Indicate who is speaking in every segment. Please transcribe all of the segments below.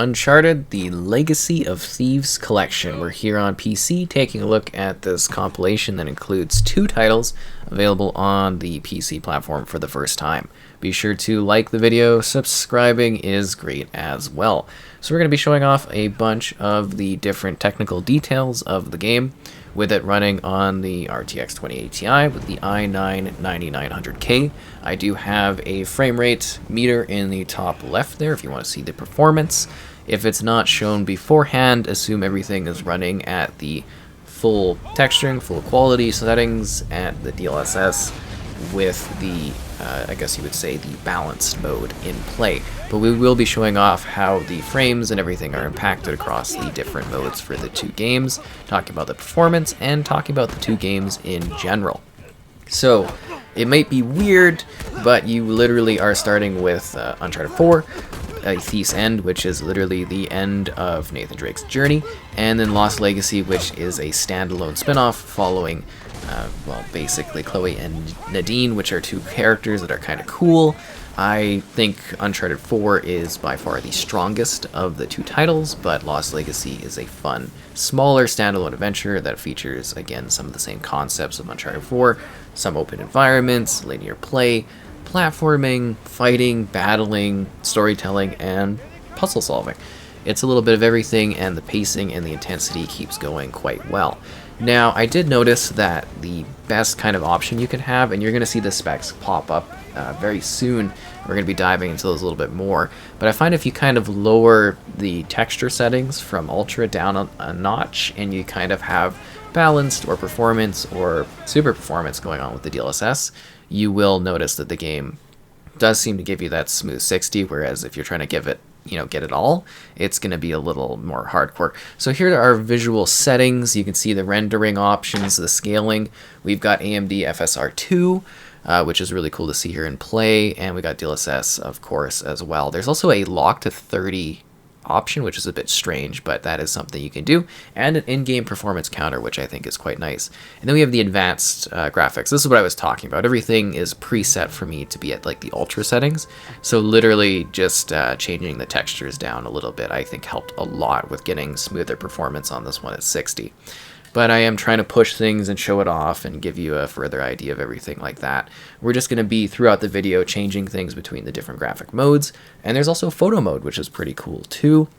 Speaker 1: Uncharted, the Legacy of Thieves collection. We're here on PC taking a look at this compilation that includes 2 titles available on the PC platform for the first time. Be sure to like the video, subscribing is great as well. So we're going to be showing off a bunch of the different technical details of the game, with it running on the RTX 2080 Ti with the i9-9900K. I do have a frame rate meter in the top left there if you want to see the performance. If it's not shown beforehand, assume everything is running at the full texturing, full quality settings, at the DLSS with the, I guess you would say, the balanced mode in play. But we will be showing off how the frames and everything are impacted across the different modes for the 2 games, talking about the performance, and talking about the 2 games in general. So, it might be weird, but you literally are starting with Uncharted 4, a Thief's End, which is literally the end of Nathan Drake's journey, and then Lost Legacy, which is a standalone spin-off following well, basically Chloe and Nadine, which are 2 characters that are kind of cool. I think Uncharted 4 is by far the strongest of the 2 titles, but Lost Legacy is a fun, smaller standalone adventure that features, again, some of the same concepts of Uncharted 4, some open environments, linear play, platforming, fighting, battling, storytelling, and puzzle solving. It's a little bit of everything, and the pacing and the intensity keeps going quite well. Now, I did notice that the best kind of option you can have, and you're going to see the specs pop up very soon, we're going to be diving into those a little bit more, but I find if you kind of lower the texture settings from ultra down a notch, and you kind of have balanced or performance or super performance going on with the DLSS, you will notice that the game does seem to give you that smooth 60, whereas if you're trying to give it, get it all, it's going to be a little more hardcore. So here are our visual settings. You can see the rendering options, the scaling. We've got AMD FSR2, which is really cool to see here in play, and we got DLSS, of course, as well. There's also a lock to 30 option, which is a bit strange, but that is something you can do, and an in-game performance counter, which I think is quite nice. And then we have the advanced graphics. This is what I was talking about. Everything is preset for me to be at like the ultra settings, so literally just changing the textures down a little bit I think helped a lot with getting smoother performance on this one at 60. But I am trying to push things and show it off and give you a further idea of everything like that. We're just going to be, throughout the video, changing things between the different graphic modes. And there's also photo mode, which is pretty cool too.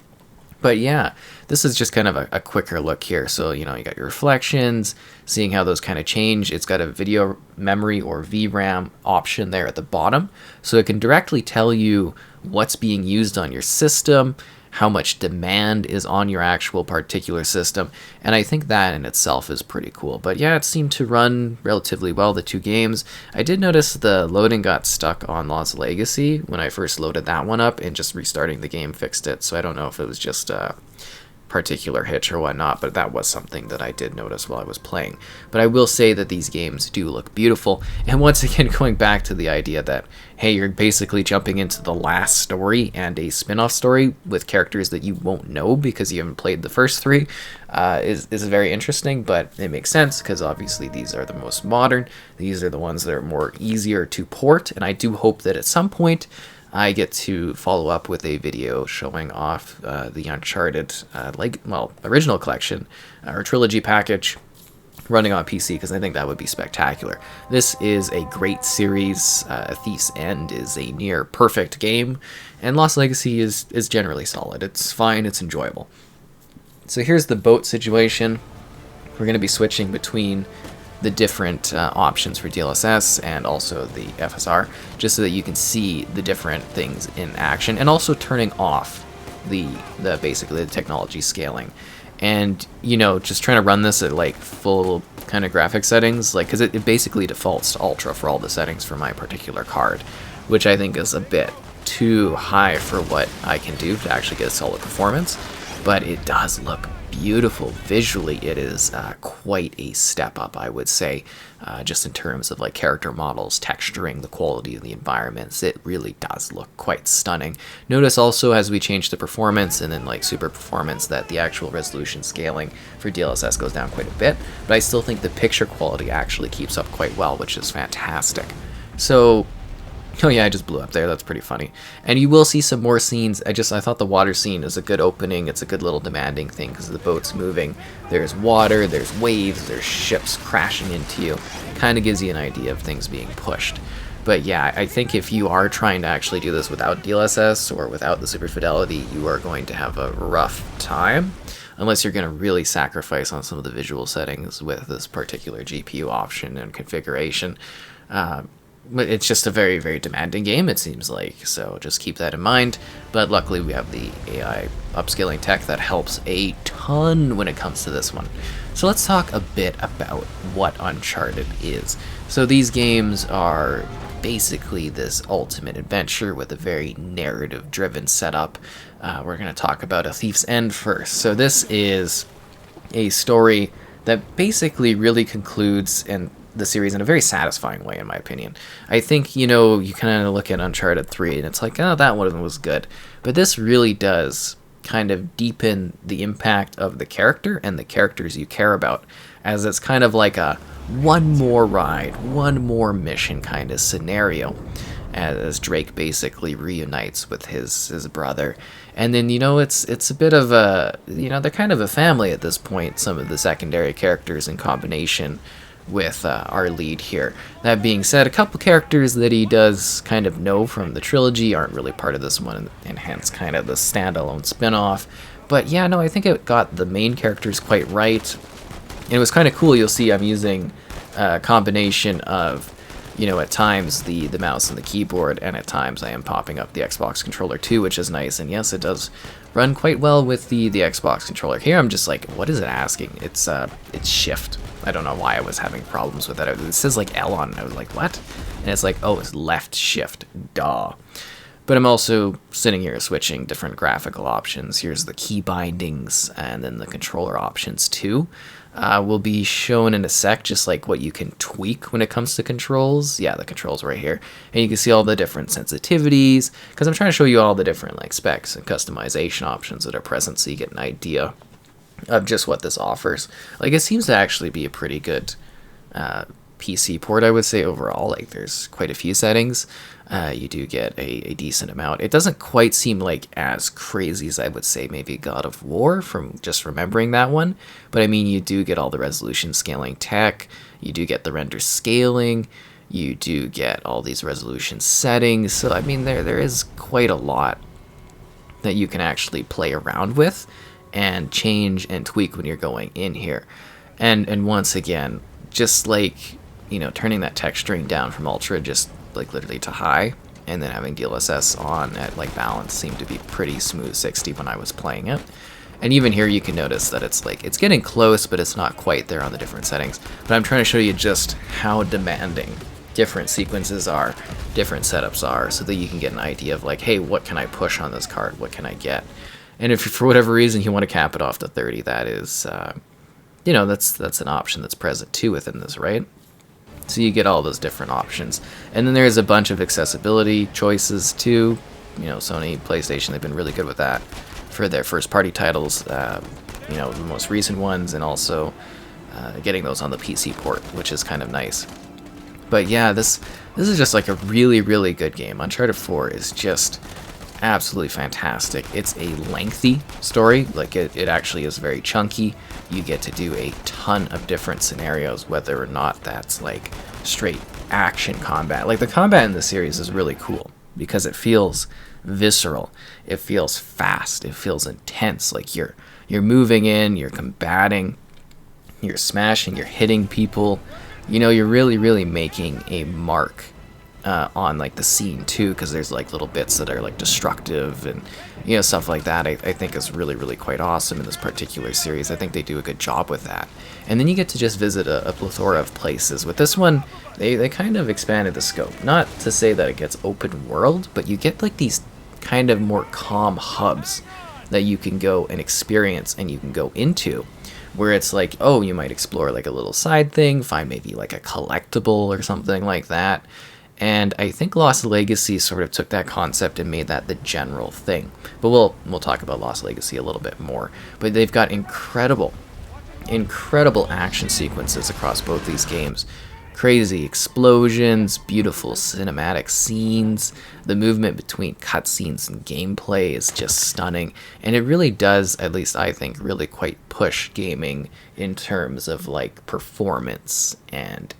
Speaker 1: But yeah, this is just kind of a quicker look here. So, you got your reflections, seeing how those kind of change. It's got a video memory or VRAM option there at the bottom. So it can directly tell you what's being used on your system, how much demand is on your actual particular system, and I think that in itself is pretty cool. But yeah, it seemed to run relatively well, the 2 games. I did notice the loading got stuck on Lost Legacy when I first loaded that one up, and just restarting the game fixed it, so I don't know if it was just a particular hitch or whatnot, but that was something that I did notice while I was playing. But I will say that these games do look beautiful, and once again, going back to the idea that, hey, you're basically jumping into the last story and a spin-off story with characters that you won't know because you haven't played the first 3, is very interesting, but it makes sense because obviously these are the most modern. These are the ones that are more easier to port, and I do hope that at some point I get to follow up with a video showing off the Uncharted original collection or trilogy package running on PC, because I think that would be spectacular. This is a great series. Thief's End is a near perfect game, and Lost Legacy is generally solid. It's fine, it's enjoyable. So here's the boat situation. We're going to be switching between the different options for DLSS and also the FSR, just so that you can see the different things in action, and also turning off the basically the technology scaling, and just trying to run this at like full kind of graphic settings, like because it basically defaults to ultra for all the settings for my particular card, which I think is a bit too high for what I can do to actually get a solid performance. But it does look beautiful visually. It is quite a step up, I would say, just in terms of like character models, texturing, the quality of the environments. It really does look quite stunning. Notice also as we change the performance and then like super performance that the actual resolution scaling for DLSS goes down quite a bit, but I still think the picture quality actually keeps up quite well, which is fantastic. So Oh yeah, I just blew up there. That's pretty funny. And you will see some more scenes. I thought the water scene is a good opening. It's a good little demanding thing because the boat's moving. There's water, there's waves, there's ships crashing into you. Kind of gives you an idea of things being pushed. But yeah, I think if you are trying to actually do this without DLSS or without the Super Fidelity, you are going to have a rough time. Unless you're going to really sacrifice on some of the visual settings with this particular GPU option and configuration. But it's just a very, very demanding game, it seems like, so just keep that in mind. But luckily we have the AI upscaling tech that helps a ton when it comes to this one. So let's talk a bit about what Uncharted is. So these games are basically this ultimate adventure with a very narrative-driven setup. We're going to talk about A Thief's End first. So this is a story that basically really concludes the series in a very satisfying way, in my opinion. I think, you know, you kind of look at Uncharted 3 and it's like, oh, that one was good. But this really does kind of deepen the impact of the character and the characters you care about, as it's kind of like a one more ride, one more mission kind of scenario, as Drake basically reunites with his brother. And then, you know, it's a bit of a, you know, they're kind of a family at this point, some of the secondary characters in combination with our lead here. That being said, a couple characters that he does kind of know from the trilogy aren't really part of this one, and hence kind of the standalone spin-off. But yeah, no, I think it got the main characters quite right. And it was kind of cool. You'll see I'm using a combination of, you know, at times the mouse and the keyboard, and at times I am popping up the Xbox controller too, which is nice. And yes, it does run quite well with the Xbox controller. Here I'm just like, what is it asking? It's shift. I don't know why I was having problems with that. It says like L on it. I was like, what? And it's like, oh, it's left shift. Duh. But I'm also sitting here switching different graphical options. Here's the key bindings and then the controller options too. Will be shown in a sec, just like what you can tweak when it comes to controls. Yeah, the controls right here. And you can see all the different sensitivities, because I'm trying to show you all the different like specs and customization options that are present so you get an idea of just what this offers. Like, it seems to actually be a pretty good PC port, I would say, overall. Like, there's quite a few settings. You do get a decent amount. It doesn't quite seem like as crazy as I would say maybe God of War, from just remembering that one. But I mean, you do get all the resolution scaling tech. You do get the render scaling. You do get all these resolution settings. So, I mean, there is quite a lot that you can actually play around with and change and tweak when you're going in here. And once again, just like, you know, turning that texturing down from ultra just like literally to high, and then having DLSS on at like balance seemed to be pretty smooth 60 when I was playing it. And even here you can notice that it's like, it's getting close, but it's not quite there on the different settings. But I'm trying to show you just how demanding different sequences are, different setups are, so that you can get an idea of like, hey, what can I push on this card? What can I get? And if for whatever reason you want to cap it off to 30, that is, you know, that's an option that's present too within this, right? So you get all those different options. And then there's a bunch of accessibility choices too. You know, Sony, PlayStation, they've been really good with that for their first party titles, you know, the most recent ones, and also getting those on the PC port, which is kind of nice. But yeah, this is just like a really, really good game. Uncharted 4 is just absolutely fantastic. It's a lengthy story, like it actually is very chunky. You get to do a ton of different scenarios, whether or not that's like straight action combat. Like, the combat in the series is really cool because it feels visceral, it feels fast, it feels intense. Like you're moving in, you're combating, you're smashing, you're hitting people. You know, you're really, really making a mark on like the scene too, because there's like little bits that are like destructive and, you know, stuff like that. I think is really, really quite awesome in this particular series. I think they do a good job with that. And then you get to just visit a plethora of places. With this one, they kind of expanded the scope. Not to say that it gets open world, but you get like these kind of more calm hubs that you can go and experience and you can go into, where it's like, oh, you might explore like a little side thing, find maybe like a collectible or something like that. And I think Lost Legacy sort of took that concept and made that the general thing. But we'll talk about Lost Legacy a little bit more. But they've got incredible action sequences across both these games. crazy explosions, beautiful cinematic scenes. The movement between cutscenes and gameplay is just stunning, and it really does, at least I think, really quite push gaming in terms of like performance and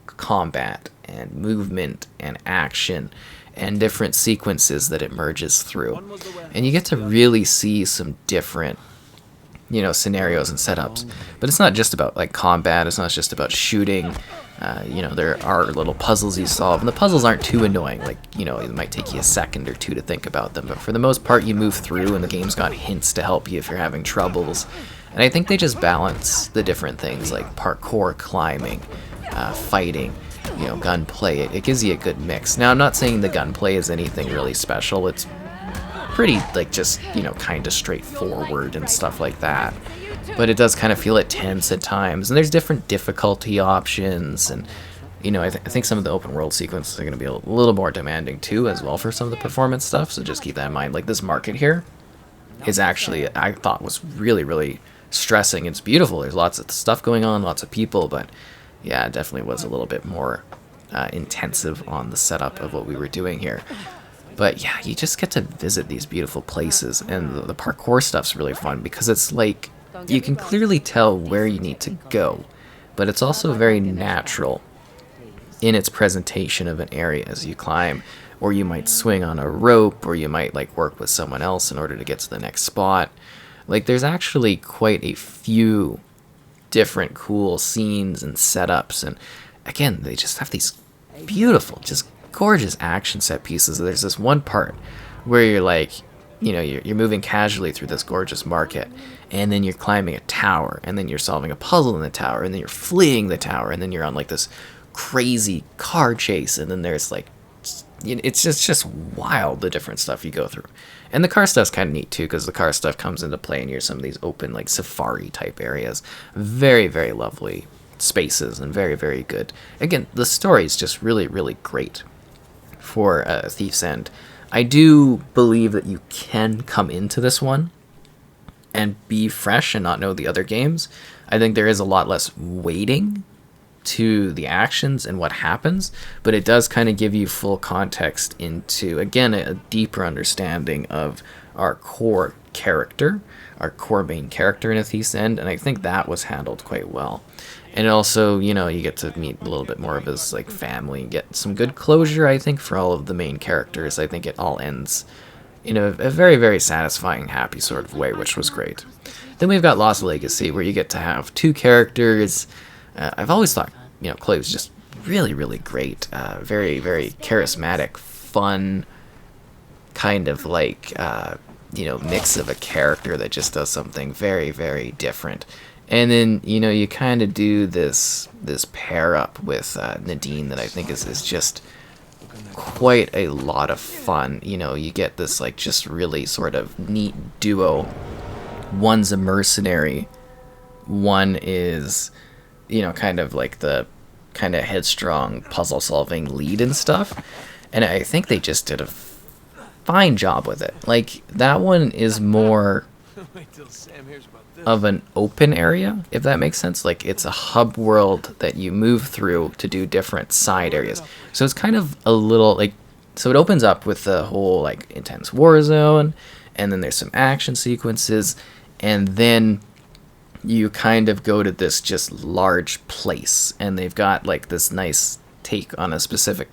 Speaker 1: combat and movement and action and different sequences that it merges through. And you get to really see some different, you know, scenarios and setups. But it's not just about like combat, it's not just about shooting. You know, there are little puzzles you solve, and the puzzles aren't too annoying. Like, you know, it might take you a second or two to think about them, but for the most part you move through and the game's got hints to help you if you're having troubles. And I think they just balance the different things like parkour, climbing, fighting, you know, gunplay. It gives you a good mix. Now, I'm not saying the gunplay is anything really special. It's pretty, like, just, you know, kind of straightforward and stuff like that. But it does kind of feel tense at times. And there's different difficulty options. And, you know, I think some of the open world sequences are going to be a little more demanding, too, as well for some of the performance stuff. So just keep that in mind. Like, this market here is actually, I thought, was really, really stressing. It's beautiful. There's lots of stuff going on, lots of people, but yeah, it definitely was a little bit more intensive on the setup of what we were doing here. But yeah, you just get to visit these beautiful places, and the parkour stuff's really fun because it's like you can clearly tell where you need to go, but it's also very natural in its presentation of an area as you climb, or you might swing on a rope, or you might like work with someone else in order to get to the next spot. Like, there's actually quite a few different cool scenes and setups, and again, they just have these beautiful, just gorgeous action set pieces. There's this one part where you're like, you know, you're moving casually through this gorgeous market, and then you're climbing a tower, and then you're solving a puzzle in the tower, and then you're fleeing the tower, and then you're on like this crazy car chase, and then there's like, it's just wild, the different stuff you go through. And the car stuff's kind of neat too, because the car stuff comes into play near some of these open, like, safari type areas. Very, very lovely spaces and very, very good. Again, the story is just really, really great for Thief's End. I do believe that you can come into this one and be fresh and not know the other games. I think there is a lot less waiting to the actions and what happens, but it does kind of give you full context into, again, a deeper understanding of our core character, our core main character in A Thief's End, and I think that was handled quite well. And also, you know, you get to meet a little bit more of his like family, get some good closure, I think, for all of the main characters. I think it all ends in a very, very satisfying, happy sort of way, which was great. Then we've got Lost Legacy, where you get to have two characters. I've always thought, you know, Chloe was just really, really great. Very, very charismatic, fun, kind of like, you know, mix of a character that just does something very, very different. And then, you know, you kind of do this pair up with Nadine that I think is just quite a lot of fun. You know, you get this like just really sort of neat duo. One's a mercenary, one is, you know, kind of like the kind of headstrong puzzle solving lead and stuff, and I think they just did a fine job with it. Like, that one is more of an open area, if that makes sense. Like, it's a hub world that you move through to do different side areas, so it's kind of a little like, so it opens up with the whole like intense war zone, and then there's some action sequences, and then you kind of go to this just large place, and they've got like this nice take on a specific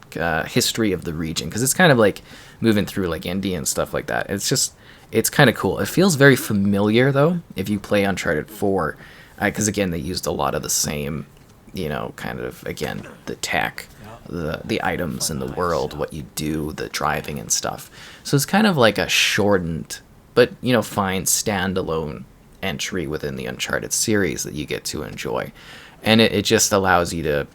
Speaker 1: history of the region, because it's kind of like moving through like India and stuff like that. It's kind of cool. It feels very familiar though if you play Uncharted 4, because again, they used a lot of the same, you know, kind of, again, the tech, the items in the world, what you do, the driving and stuff. So it's kind of like a shortened but, you know, fine standalone entry within the Uncharted series that you get to enjoy. And it just allows you to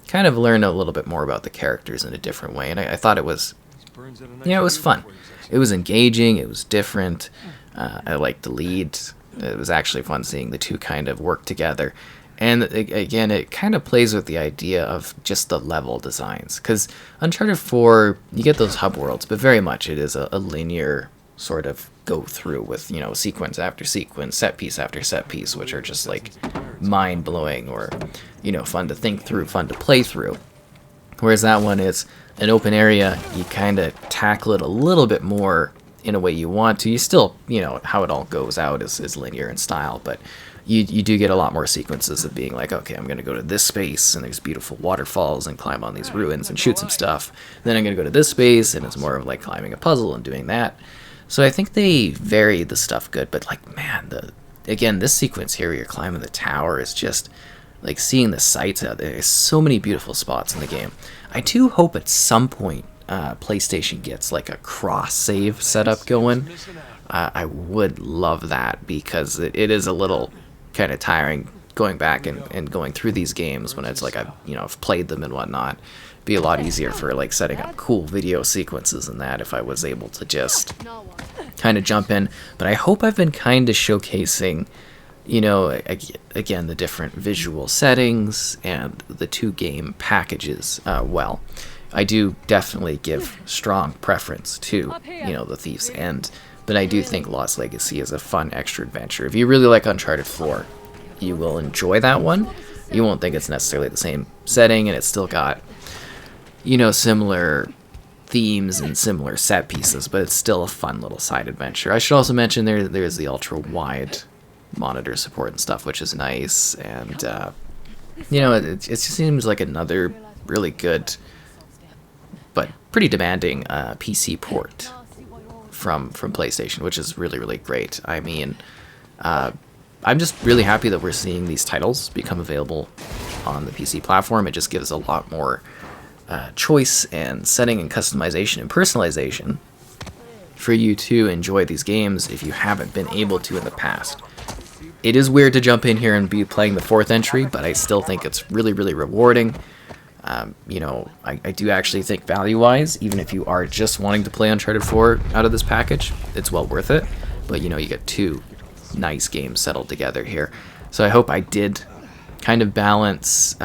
Speaker 1: kind of learn a little bit more about the characters in a different way. And I thought it was, you know, it was fun. It was engaging. It was different. I liked the lead. It was actually fun seeing the two kind of work together. And again, it kind of plays with the idea of just the level designs. Because Uncharted 4, you get those hub worlds, but very much it is a linear sort of go through with, you know, sequence after sequence, set piece after set piece, which are just like mind-blowing or, you know, fun to think through, fun to play through. Whereas that one is an open area, you kind of tackle it a little bit more in a way you want to. You still, you know, how it all goes out is linear in style, but you do get a lot more sequences of being like, okay, I'm going to go to this space, and there's beautiful waterfalls, and climb on these ruins and shoot some stuff. Then I'm going to go to this space, and it's more of like climbing a puzzle and doing that. So I think they varied the stuff good, but like, man, again, this sequence here where you're climbing the tower is just like seeing the sights out there. There's so many beautiful spots in the game. I do hope at some point PlayStation gets like a cross-save setup going. I would love that, because it is a little kind of tiring going back and going through these games when it's like I've played them and whatnot. It'd be a lot easier for like setting up cool video sequences and that if I was able to just kind of jump in. But I hope I've been kind of showcasing, you know, again, the different visual settings and the two game packages well. I do definitely give strong preference to, you know, the Thieves End, but I do think Lost Legacy is a fun extra adventure. If you really like Uncharted 4, you will enjoy that one. You won't think it's necessarily the same setting, and it's still got, you know, similar themes and similar set pieces, but it's still a fun little side adventure. I should also mention there's the ultra-wide monitor support and stuff, which is nice, and, you know, it just seems like another really good but pretty demanding PC port from PlayStation, which is really, really great. I mean, I'm just really happy that we're seeing these titles become available on the PC platform. It just gives a lot more choice and setting and customization and personalization for you to enjoy these games if you haven't been able to in the past. It is weird to jump in here and be playing the fourth entry, but I still think it's really, really rewarding. You know, I do actually think value-wise, even if you are just wanting to play Uncharted 4 out of this package, it's well worth it. But, you know, you get two nice games settled together here. So I hope I did kind of balance,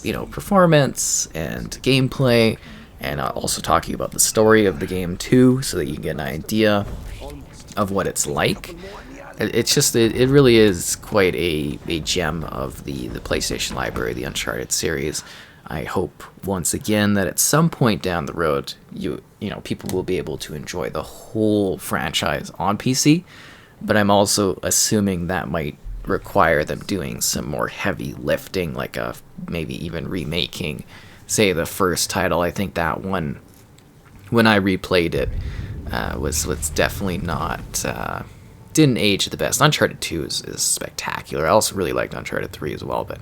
Speaker 1: you know, performance and gameplay, and also talking about the story of the game too, so that you can get an idea of what it's like. It's just, it really is quite a gem of the PlayStation library, the Uncharted series. I hope once again that at some point down the road, you know, people will be able to enjoy the whole franchise on PC, but I'm also assuming that might require them doing some more heavy lifting, like maybe even remaking, say, the first title. I think that one, when I replayed it, was definitely not, didn't age the best. Uncharted 2 is spectacular. I also really liked Uncharted 3 as well, but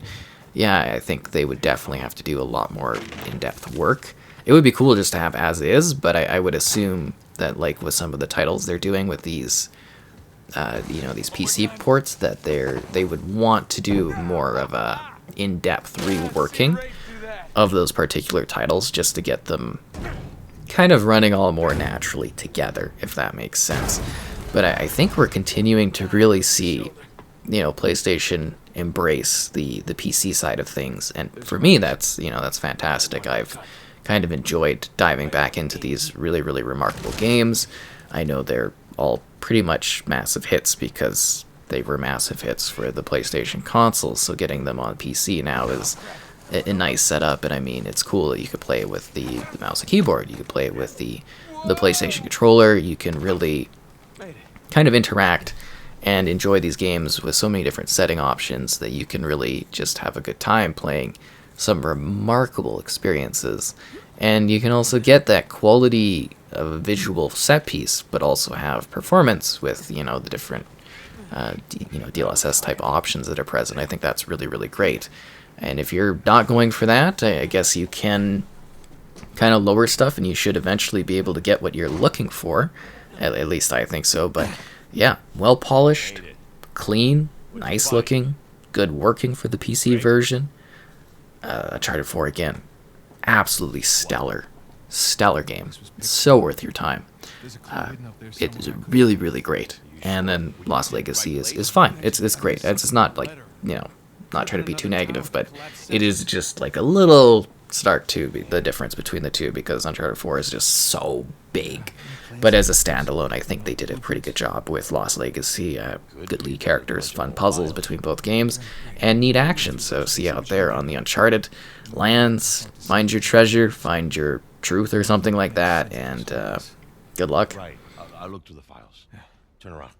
Speaker 1: yeah, I think they would definitely have to do a lot more in-depth work. It would be cool just to have as is, but I would assume that, like with some of the titles they're doing with these, you know, these PC ports, that they would want to do more of a in-depth reworking of those particular titles, just to get them kind of running all more naturally together, if that makes sense. But I think we're continuing to really see, you know, PlayStation embrace the PC side of things, and for me that's fantastic. I've kind of enjoyed diving back into these really, really remarkable games. I know they're all pretty much massive hits because they were massive hits for the PlayStation consoles, so getting them on PC now is a nice setup. And I mean, it's cool that you could play it with the mouse and keyboard, you could play it with the PlayStation controller, you can really kind of interact and enjoy these games with so many different setting options that you can really just have a good time playing some remarkable experiences. And you can also get that quality of a visual set piece, but also have performance with, you know, the different, you know, DLSS type options that are present. I think that's really, really great. And if you're not going for that, I guess you can kind of lower stuff, and you should eventually be able to get what you're looking for. At least I think so. But yeah, well polished, clean, nice looking, good working for the PC version. Uncharted 4 again, absolutely stellar game. So worth your time. It is really, really great. And then Lost Legacy is fine. It's great. It's not like, you know, not trying to be too negative, but it is just like a little stark too, the difference between the two, because Uncharted 4 is just so big. But as a standalone, I think they did a pretty good job with Lost Legacy. Good lead characters, fun puzzles between both games, and neat action. So see you out there on the Uncharted lands, find your treasure, find your truth or something like that, and good luck.
Speaker 2: Right. I'll look through the files. Turn around.